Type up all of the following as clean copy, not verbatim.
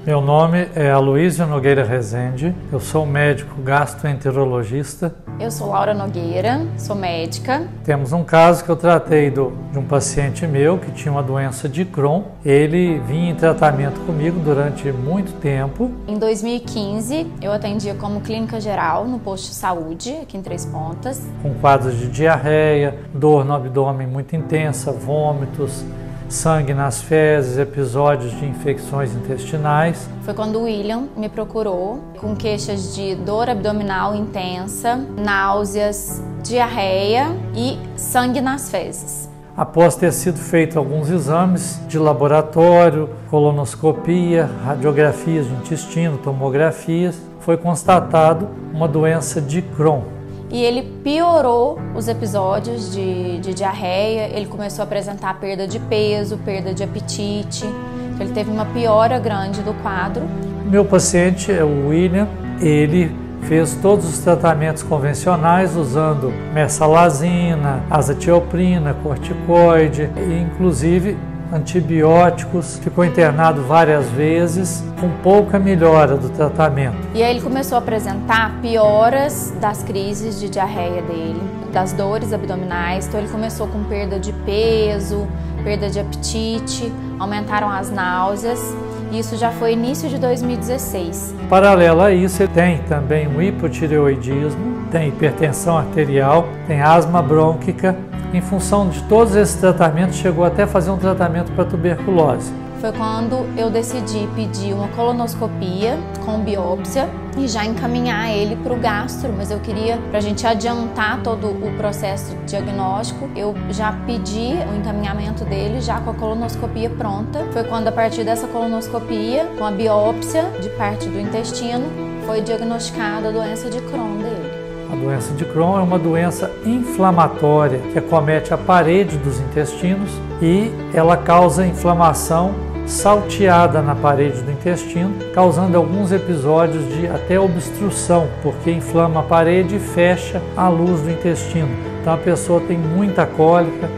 Meu nome é Aloísio Nogueira Rezende, eu sou médico gastroenterologista. Eu sou Laura Nogueira, sou médica. Temos um caso que eu tratei de um paciente meu que tinha uma doença de Crohn. Ele vinha em tratamento comigo durante muito tempo. Em 2015, eu atendia como clínica geral no posto de saúde, aqui em Três Pontas. Com quadros de diarreia, dor no abdômen muito intensa, vômitos, sangue nas fezes, episódios de infecções intestinais. Foi quando o William me procurou com queixas de dor abdominal intensa, náuseas, diarreia e sangue nas fezes. Após ter sido feito alguns exames de laboratório, colonoscopia, radiografias de intestino, tomografias, foi constatado uma doença de Crohn. E ele piorou os episódios de diarreia, ele começou a apresentar perda de peso, perda de apetite, então ele teve uma piora grande do quadro. Meu paciente é o William, ele fez todos os tratamentos convencionais usando mesalazina, azatioprina, corticoide e inclusive antibióticos, ficou internado várias vezes, com pouca melhora do tratamento. E aí ele começou a apresentar pioras das crises de diarreia dele, das dores abdominais, então ele começou com perda de peso, perda de apetite, aumentaram as náuseas, e isso já foi início de 2016. Paralelo a isso, ele tem também o hipotireoidismo, tem hipertensão arterial, tem asma brônquica. Em função de todos esses tratamentos, chegou até a fazer um tratamento para tuberculose. Foi quando eu decidi pedir uma colonoscopia com biópsia e já encaminhar ele para o gastro, mas eu queria, para a gente adiantar todo o processo diagnóstico, eu já pedi o encaminhamento dele já com a colonoscopia pronta. Foi quando, a partir dessa colonoscopia, com a biópsia de parte do intestino, foi diagnosticada a doença de Crohn dele. A doença de Crohn é uma doença inflamatória que acomete a parede dos intestinos e ela causa inflamação salteada na parede do intestino, causando alguns episódios de até obstrução, porque inflama a parede e fecha a luz do intestino. Então a pessoa tem muita cólica,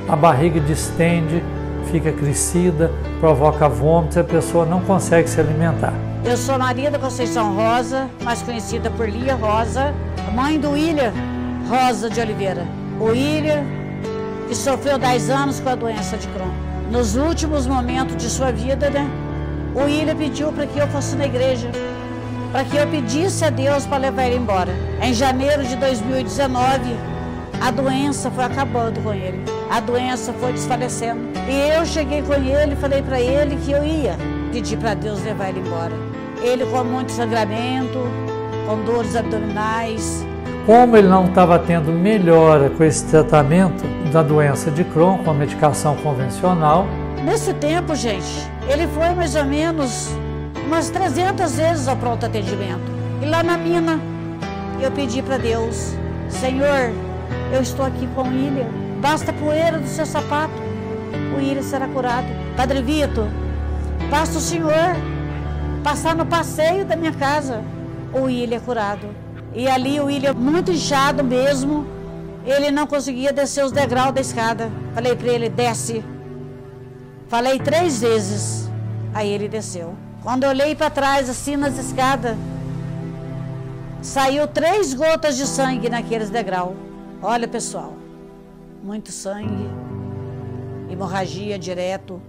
a barriga distende, fica crescida, provoca vômitos e a pessoa não consegue se alimentar. Eu sou Maria da Conceição Rosa, mais conhecida por Lia Rosa, mãe do William Rosa de Oliveira. O William, que sofreu 10 anos com a doença de Crohn. Nos últimos momentos de sua vida, o William pediu para que eu fosse na igreja, para que eu pedisse a Deus para levar ele embora. Em janeiro de 2019, a doença foi acabando com ele, a doença foi desfalecendo. E eu cheguei com ele e falei para ele que eu ia pedir para Deus levar ele embora. Ele com muito sangramento, com dores abdominais. Como ele não estava tendo melhora com esse tratamento da doença de Crohn com a medicação convencional. Nesse tempo, gente, ele foi mais ou menos umas 300 vezes ao pronto atendimento. E lá na mina, eu pedi para Deus, Senhor, eu estou aqui com o William, basta a poeira do seu sapato, o William será curado. Padre Vitor, basta o Senhor passar no passeio da minha casa, o William é curado. E ali o William, muito inchado mesmo, ele não conseguia descer os degraus da escada. Falei para ele, desce. Falei 3 vezes, aí ele desceu. Quando eu olhei para trás, assim nas escadas, saiu 3 gotas de sangue naqueles degraus. Olha, pessoal, muito sangue, hemorragia direto,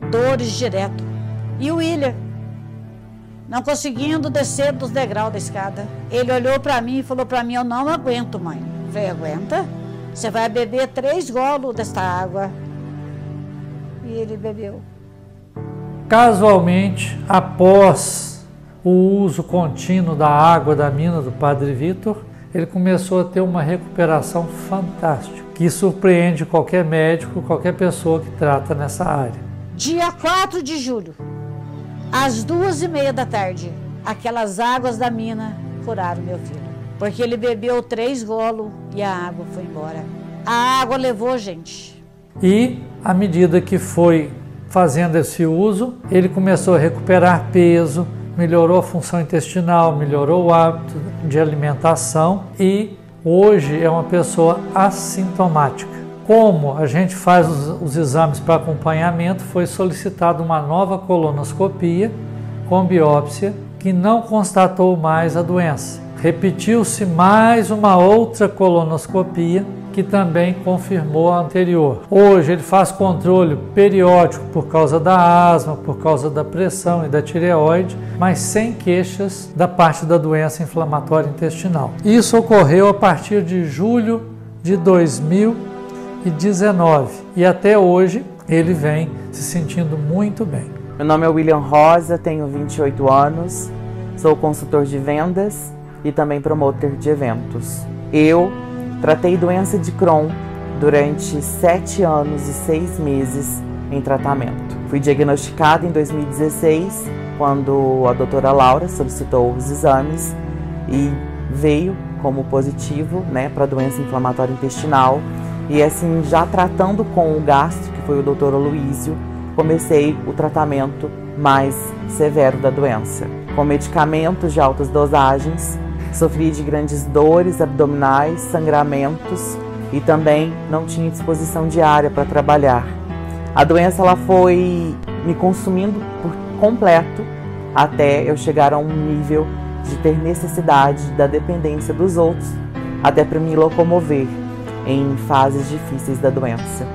dores direto. E o William, não conseguindo descer dos degraus da escada. Ele olhou para mim e falou para mim, eu não aguento, mãe. Eu falei, aguenta? Você vai beber 3 golos desta água. E ele bebeu. Casualmente, após o uso contínuo da água da mina do Padre Vitor, ele começou a ter uma recuperação fantástica, que surpreende qualquer médico, qualquer pessoa que trata nessa área. Dia 4 de julho, às 2h30 da tarde, aquelas águas da mina curaram meu filho. Porque ele bebeu 3 golos e a água foi embora. A água levou, gente. E, à medida que foi fazendo esse uso, ele começou a recuperar peso, melhorou a função intestinal, melhorou o hábito de alimentação e hoje é uma pessoa assintomática. Como a gente faz os exames para acompanhamento, foi solicitada uma nova colonoscopia com biópsia que não constatou mais a doença. Repetiu-se mais uma outra colonoscopia que também confirmou a anterior. Hoje ele faz controle periódico por causa da asma, por causa da pressão e da tireoide, mas sem queixas da parte da doença inflamatória intestinal. Isso ocorreu a partir de julho de 2019 e até hoje ele vem se sentindo muito bem. Meu nome é William Rosa, tenho 28 anos, sou consultor de vendas e também promotor de eventos. Eu tratei doença de Crohn durante 7 anos e 6 meses em tratamento. Fui diagnosticada em 2016, quando a doutora Laura solicitou os exames e veio como positivo, para doença inflamatória intestinal. E assim, já tratando com o gastro, que foi o doutor Aloísio, comecei o tratamento mais severo da doença. Com medicamentos de altas dosagens, sofri de grandes dores abdominais, sangramentos e também não tinha disposição diária para trabalhar. A doença ela foi me consumindo por completo até eu chegar a um nível de ter necessidade da dependência dos outros, até para me locomover em fases difíceis da doença.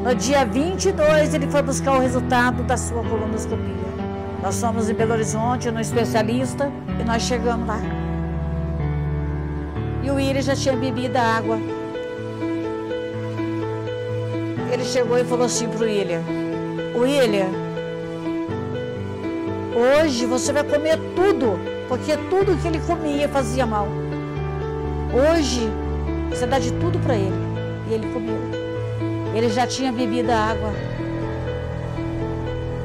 No dia 22 ele foi buscar o resultado da sua colonoscopia. Nós fomos em Belo Horizonte, no especialista, e nós chegamos lá. E o William já tinha bebido a água. Ele chegou e falou assim pro William: William, hoje você vai comer tudo, porque tudo que ele comia fazia mal. Hoje você dá de tudo para ele. E ele comeu. Ele já tinha bebido a água.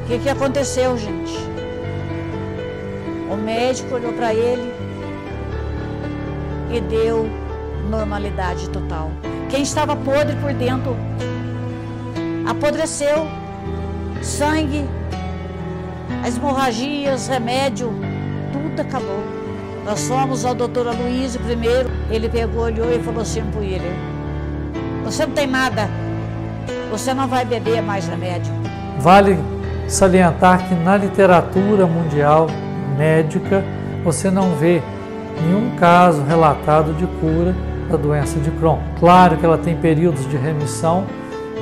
O que aconteceu, gente? O médico olhou para ele e deu normalidade total. Quem estava podre por dentro apodreceu. Sangue, as hemorragias, remédio, tudo acabou. Nós fomos ao doutor Aloísio primeiro. Ele pegou, olhou e falou assim para ele: você não tem nada, você não vai beber mais remédio. Vale salientar que na literatura mundial médica você não vê nenhum caso relatado de cura da doença de Crohn. Claro que ela tem períodos de remissão,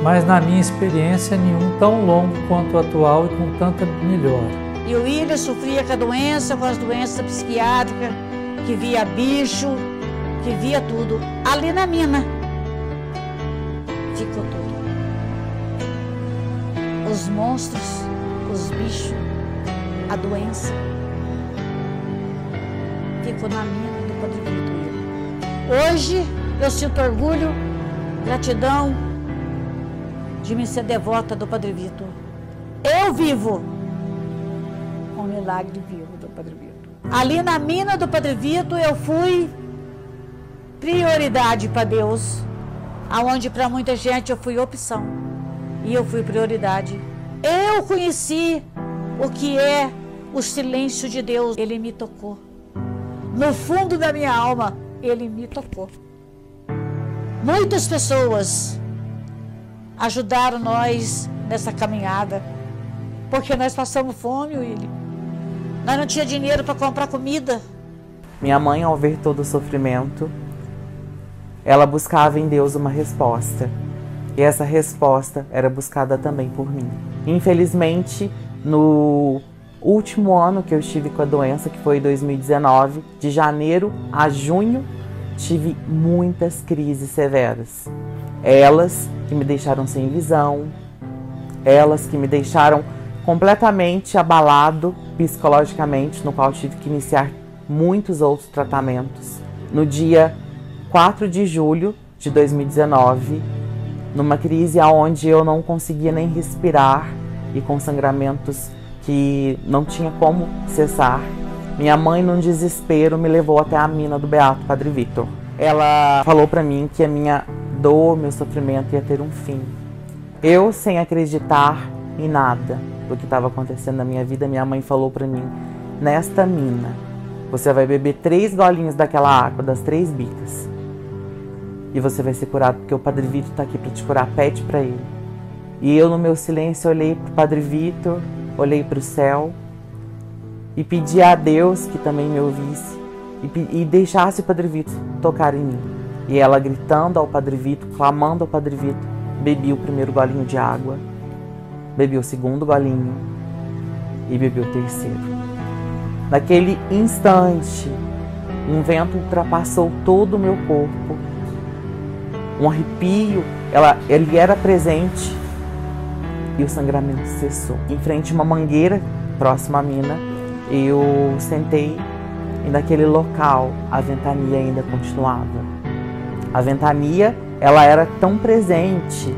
mas na minha experiência nenhum tão longo quanto o atual e com tanta melhora. E o William sofria com a doença, com as doenças psiquiátricas, que via bicho, que via tudo. Ali na mina ficou tudo. Os monstros, os bichos, a doença ficou na mina do Padre Vitor. Hoje eu sinto orgulho, gratidão de me ser devota do Padre Vitor. Eu vivo um milagre vivo do Padre Vitor. Ali na mina do Padre Vitor eu fui prioridade para Deus, aonde para muita gente eu fui opção e eu fui prioridade. Eu conheci o que é o silêncio de Deus. Ele me tocou. No fundo da minha alma, ele me tocou. Muitas pessoas ajudaram nós nessa caminhada, porque nós passamos fome, William. Nós não tínhamos dinheiro para comprar comida. Minha mãe, ao ver todo o sofrimento, ela buscava em Deus uma resposta. E essa resposta era buscada também por mim. Infelizmente, no último ano que eu estive com a doença, que foi 2019, de janeiro a junho, tive muitas crises severas. Elas que me deixaram sem visão, elas que me deixaram completamente abalado psicologicamente, no qual tive que iniciar muitos outros tratamentos. No dia 4 de julho de 2019, numa crise onde eu não conseguia nem respirar e com sangramentos que não tinha como cessar, minha mãe, num desespero, me levou até a mina do Beato Padre Vitor. Ela falou para mim que a minha dor, meu sofrimento ia ter um fim. Eu, sem acreditar em nada do que estava acontecendo na minha vida, minha mãe falou para mim: nesta mina, você vai beber 3 golinhos daquela água, das 3 bicas. e você vai ser curado, porque o Padre Vitor está aqui para te curar, pede para ele. E eu, no meu silêncio, olhei para o Padre Vitor, olhei para o céu e pedi a Deus que também me ouvisse e deixasse o Padre Vitor tocar em mim. E ela, gritando ao Padre Vitor, clamando ao Padre Vitor, bebi o primeiro golinho de água, bebi o segundo golinho e bebi o terceiro. Naquele instante, um vento ultrapassou todo o meu corpo, um arrepio, ele era presente e o sangramento cessou. Em frente a uma mangueira próxima à mina, eu sentei e naquele local a ventania ainda continuava. A ventania, ela era tão presente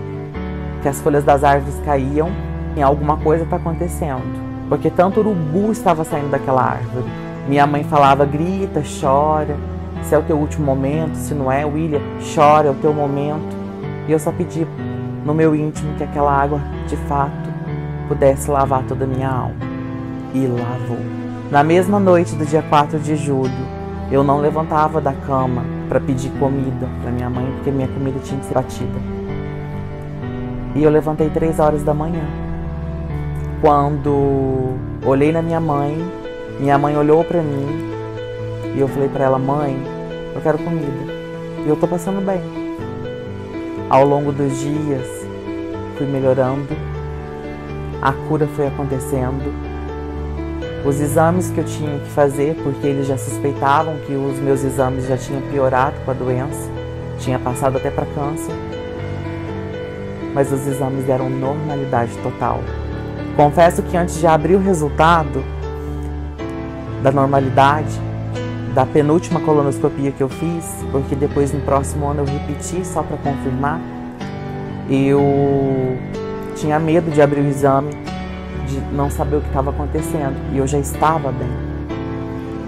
que as folhas das árvores caíam e alguma coisa está acontecendo, porque tanto urubu estava saindo daquela árvore. Minha mãe falava, grita, chora, se é o teu último momento, se não é, William, chora, é o teu momento. E eu só pedi no meu íntimo que aquela água, de fato, pudesse lavar toda a minha alma. E lavou. Na mesma noite do dia 4 de julho, eu não levantava da cama para pedir comida para minha mãe, porque minha comida tinha que ser batida. E eu levantei 3 horas da manhã. Quando olhei na minha mãe olhou para mim e eu falei para ela, mãe, eu quero comida e eu tô passando bem. Ao longo dos dias fui melhorando, a cura foi acontecendo, os exames que eu tinha que fazer, porque eles já suspeitavam que os meus exames já tinham piorado com a doença, tinha passado até para câncer, mas os exames deram normalidade total. Confesso que antes de abrir o resultado da normalidade, da penúltima colonoscopia que eu fiz, porque depois no próximo ano eu repeti só para confirmar, eu tinha medo de abrir o exame, de não saber o que estava acontecendo, e eu já estava bem.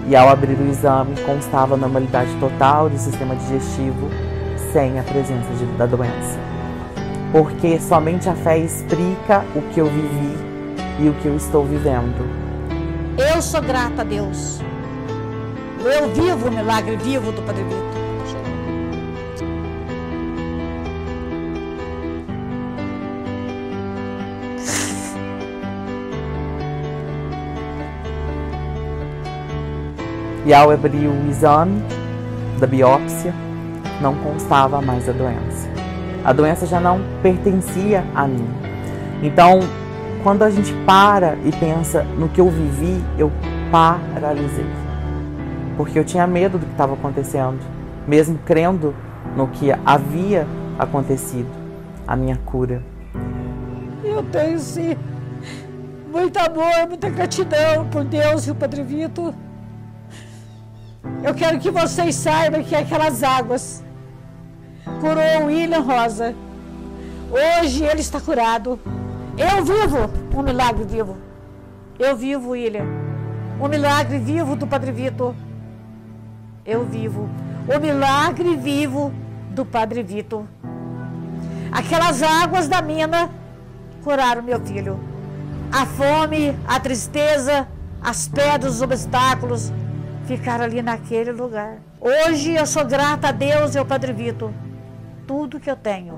E ao abrir o exame constava a normalidade total do sistema digestivo, sem a presença da doença. Porque somente a fé explica o que eu vivi e o que eu estou vivendo. Eu sou grata a Deus. Eu vivo o milagre vivo do Padre Vitor. E ao abrir o exame da biópsia, não constava mais a doença. A doença já não pertencia a mim. Então, quando a gente para e pensa no que eu vivi, eu paralisei. Porque eu tinha medo do que estava acontecendo, mesmo crendo no que havia acontecido, a minha cura. Eu tenho sim muito amor, muita gratidão por Deus e o Padre Vitor. Eu quero que vocês saibam que aquelas águas curou o William Rosa. Hoje ele está curado. Eu vivo um milagre vivo. Eu vivo, William, o milagre vivo do Padre Vitor. Eu vivo o milagre vivo do Padre Vitor. Aquelas águas da mina curaram meu filho. A fome, a tristeza, as pedras, os obstáculos ficaram ali naquele lugar. Hoje eu sou grata a Deus e ao Padre Vitor. Tudo que eu tenho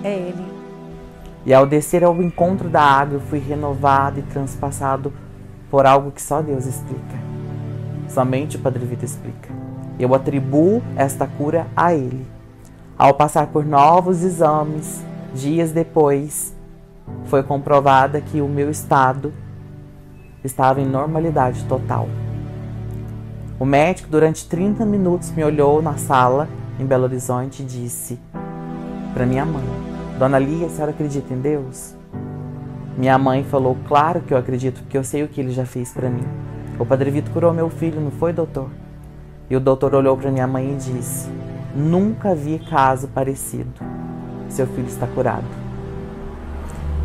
é Ele. E ao descer ao encontro da água, eu fui renovado e transpassado por algo que só Deus explica. Somente o Padre Vitor explica. Eu atribuo esta cura a Ele. Ao passar por novos exames, dias depois, foi comprovada que o meu estado estava em normalidade total. O médico, durante 30 minutos, me olhou na sala, em Belo Horizonte, e disse para minha mãe, Dona Lia, a senhora acredita em Deus? Minha mãe falou, claro que eu acredito, porque eu sei o que Ele já fez para mim. O Padre Vitor curou meu filho, não foi, doutor? E o doutor olhou para minha mãe e disse, nunca vi caso parecido. Seu filho está curado.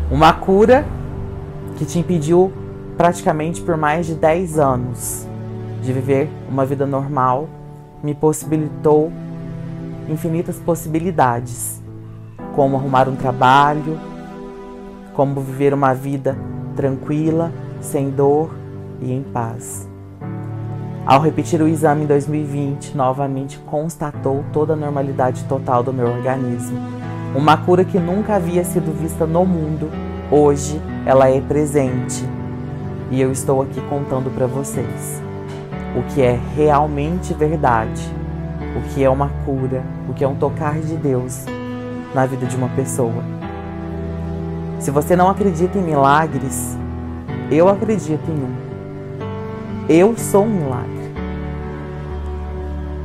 Uma cura que te impediu praticamente por mais de 10 anos de viver uma vida normal, me possibilitou infinitas possibilidades, como arrumar um trabalho, como viver uma vida tranquila, sem dor e em paz. Ao repetir o exame em 2020, novamente constatou toda a normalidade total do meu organismo. Uma cura que nunca havia sido vista no mundo, hoje ela é presente. E eu estou aqui contando para vocês o que é realmente verdade, o que é uma cura, o que é um tocar de Deus na vida de uma pessoa. Se você não acredita em milagres, eu acredito em um. Eu sou um milagre.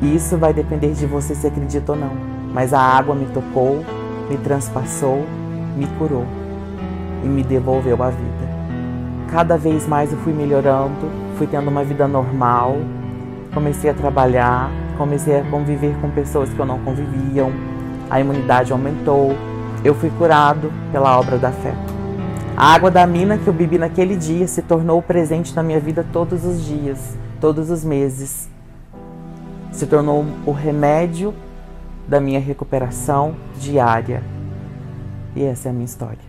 E isso vai depender de você se acredita ou não. Mas a água me tocou, me transpassou, me curou e me devolveu a vida. Cada vez mais eu fui melhorando, fui tendo uma vida normal, comecei a trabalhar, comecei a conviver com pessoas que eu não conviviam, a imunidade aumentou, eu fui curado pela obra da fé. A água da mina que eu bebi naquele dia se tornou presente na minha vida todos os dias, todos os meses. Se tornou o remédio da minha recuperação diária. E essa é a minha história.